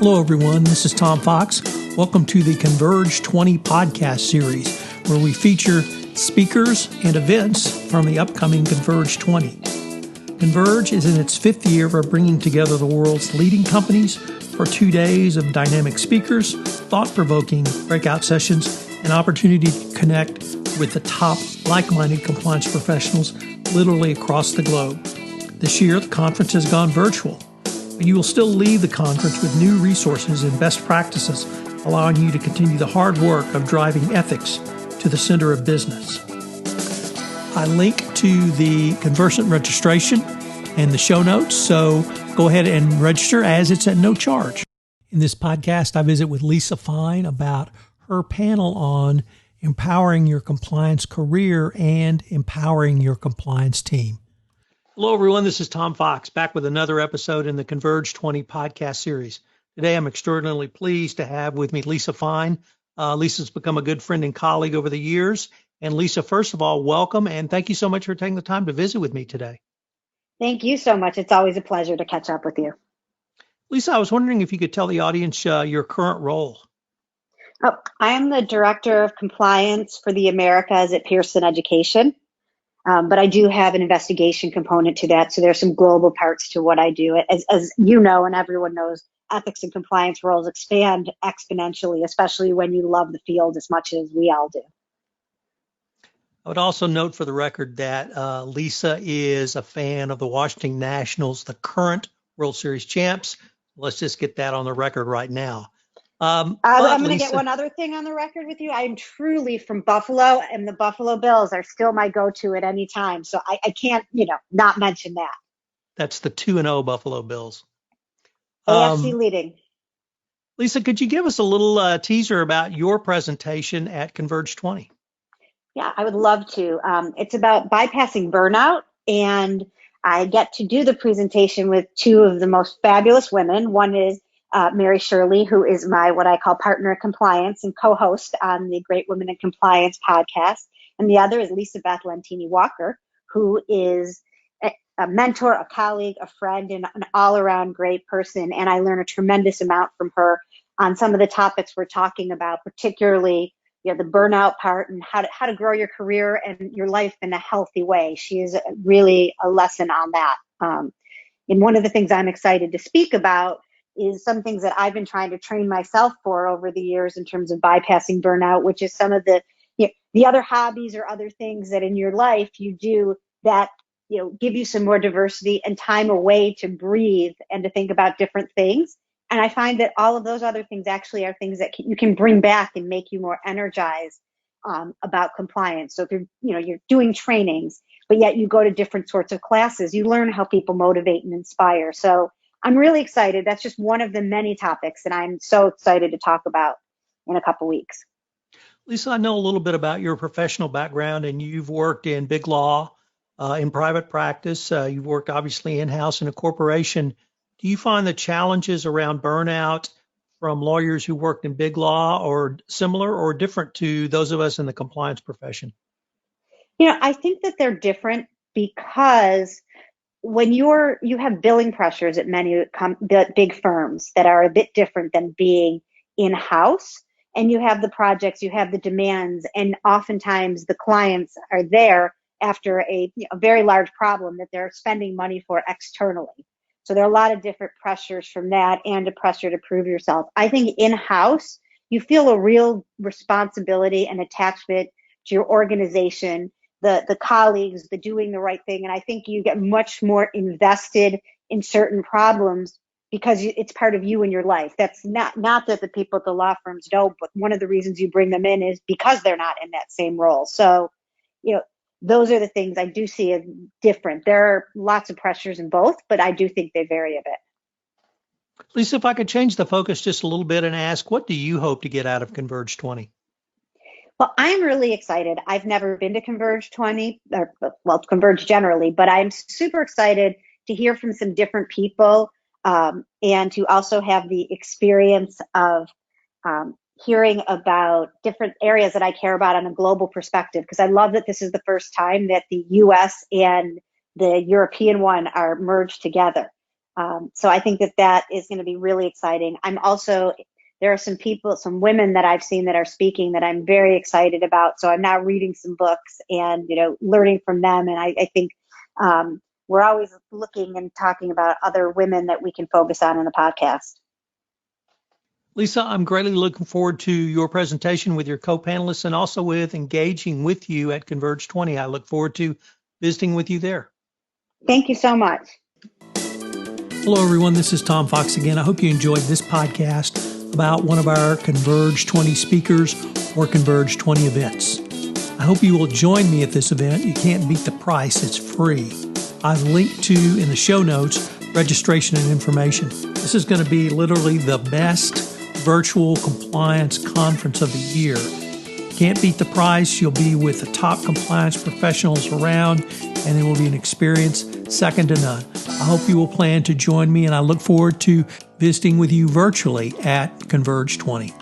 Hello, everyone. This is Tom Fox. Welcome to the Converge20 podcast series, where we feature speakers and events from the upcoming Converge20. Converge is in its fifth year of bringing together the world's leading companies for 2 days of dynamic speakers, thought-provoking breakout sessions, and opportunity to connect with the top like-minded compliance professionals literally across the globe. This year, the conference has gone virtual, but you will still leave the conference with new resources and best practices, allowing you to continue the hard work of driving ethics to the center of business. I link to the convergent registration and the show notes, so go ahead and register as it's at no charge. In this podcast, I visit with Lisa Fine about her panel on empowering your compliance career and empowering your compliance team. Hello, everyone. This is Tom Fox, back with another episode in the Converge20 podcast series. Today, I'm extraordinarily pleased to have with me Lisa Fine. Lisa's become a good friend and colleague over the years. And Lisa, first of all, welcome, and thank you so much for taking the time to visit with me today. Thank you so much. It's always a pleasure to catch up with you. Lisa, I was wondering if you could tell the audience your current role. Oh, I am the Director of Compliance for the Americas at Pearson Education. But I do have an investigation component to that. So there's some global parts to what I do. As you know, and everyone knows, ethics and compliance roles expand exponentially, especially when you love the field as much as we all do. I would also note for the record that Lisa is a fan of the Washington Nationals, the current World Series champs. Let's just get that on the record right now. I'm going to get one other thing on the record with you. I'm truly from Buffalo, and the Buffalo Bills are still my go-to at any time. So I can't, not mention that. That's the 2-0 Buffalo Bills. AFC leading. Lisa, could you give us a little teaser about your presentation at Converge20? Yeah, I would love to. It's about bypassing burnout, and I get to do the presentation with two of the most fabulous women. One is Mary Shirley, who is my what I call partner in compliance and co-host on the Great Women in Compliance podcast. And the other is Lisa Beth Lentini Walker, who is a mentor, a colleague, a friend, and an all-around great person. And I learn a tremendous amount from her on some of the topics we're talking about, particularly the burnout part and how to grow your career and your life in a healthy way. She is really a lesson on that. And one of the things I'm excited to speak about is some things that I've been trying to train myself for over the years in terms of bypassing burnout, which is some of the other hobbies or other things that in your life you do that, give you some more diversity and time away to breathe and to think about different things. And I find that all of those other things actually are things that you can bring back and make you more energized about compliance. So if you're doing trainings, but yet you go to different sorts of classes, you learn how people motivate and inspire. So I'm really excited. That's just one of the many topics that I'm so excited to talk about in a couple weeks. Lisa, I know a little bit about your professional background, and you've worked in big law, in private practice. You've worked obviously in-house in a corporation. Do you find the challenges around burnout from lawyers who worked in big law or similar or different to those of us in the compliance profession? I think that they're different because when you have billing pressures at many big firms that are a bit different than being in-house, and you have the projects, you have the demands, and oftentimes the clients are there after a very large problem that they're spending money for externally. So there are a lot of different pressures from that and a pressure to prove yourself. I think in-house, you feel a real responsibility and attachment to your organization, the colleagues, the doing the right thing. And I think you get much more invested in certain problems because it's part of you and your life. That's not that the people at the law firms don't, but one of the reasons you bring them in is because they're not in that same role. So, those are the things I do see as different. There are lots of pressures in both, but I do think they vary a bit. Lisa, if I could change the focus just a little bit and ask, what do you hope to get out of Converge20? Well, I'm really excited. I've never been to Converge20, Converge generally, but I'm super excited to hear from some different people and to also have the experience of hearing about different areas that I care about on a global perspective, because I love that this is the first time that the U.S. and the European one are merged together. So I think that is going to be really exciting. There are some women that I've seen that are speaking that I'm very excited about. So I'm now reading some books and, learning from them. And I think we're always looking and talking about other women that we can focus on in the podcast. Lisa, I'm greatly looking forward to your presentation with your co-panelists and also with engaging with you at Converge20. I look forward to visiting with you there. Thank you so much. Hello, everyone. This is Tom Fox again. I hope you enjoyed this podcast about one of our Converge20 speakers or Converge20 events. I hope you will join me at this event. You can't beat the price. It's free. I've linked to, in the show notes, registration and information. This is going to be literally the best virtual compliance conference of the year. Can't beat the price. You'll be with the top compliance professionals around, and it will be an experience second to none. I hope you will plan to join me, and I look forward to visiting with you virtually at Converge20.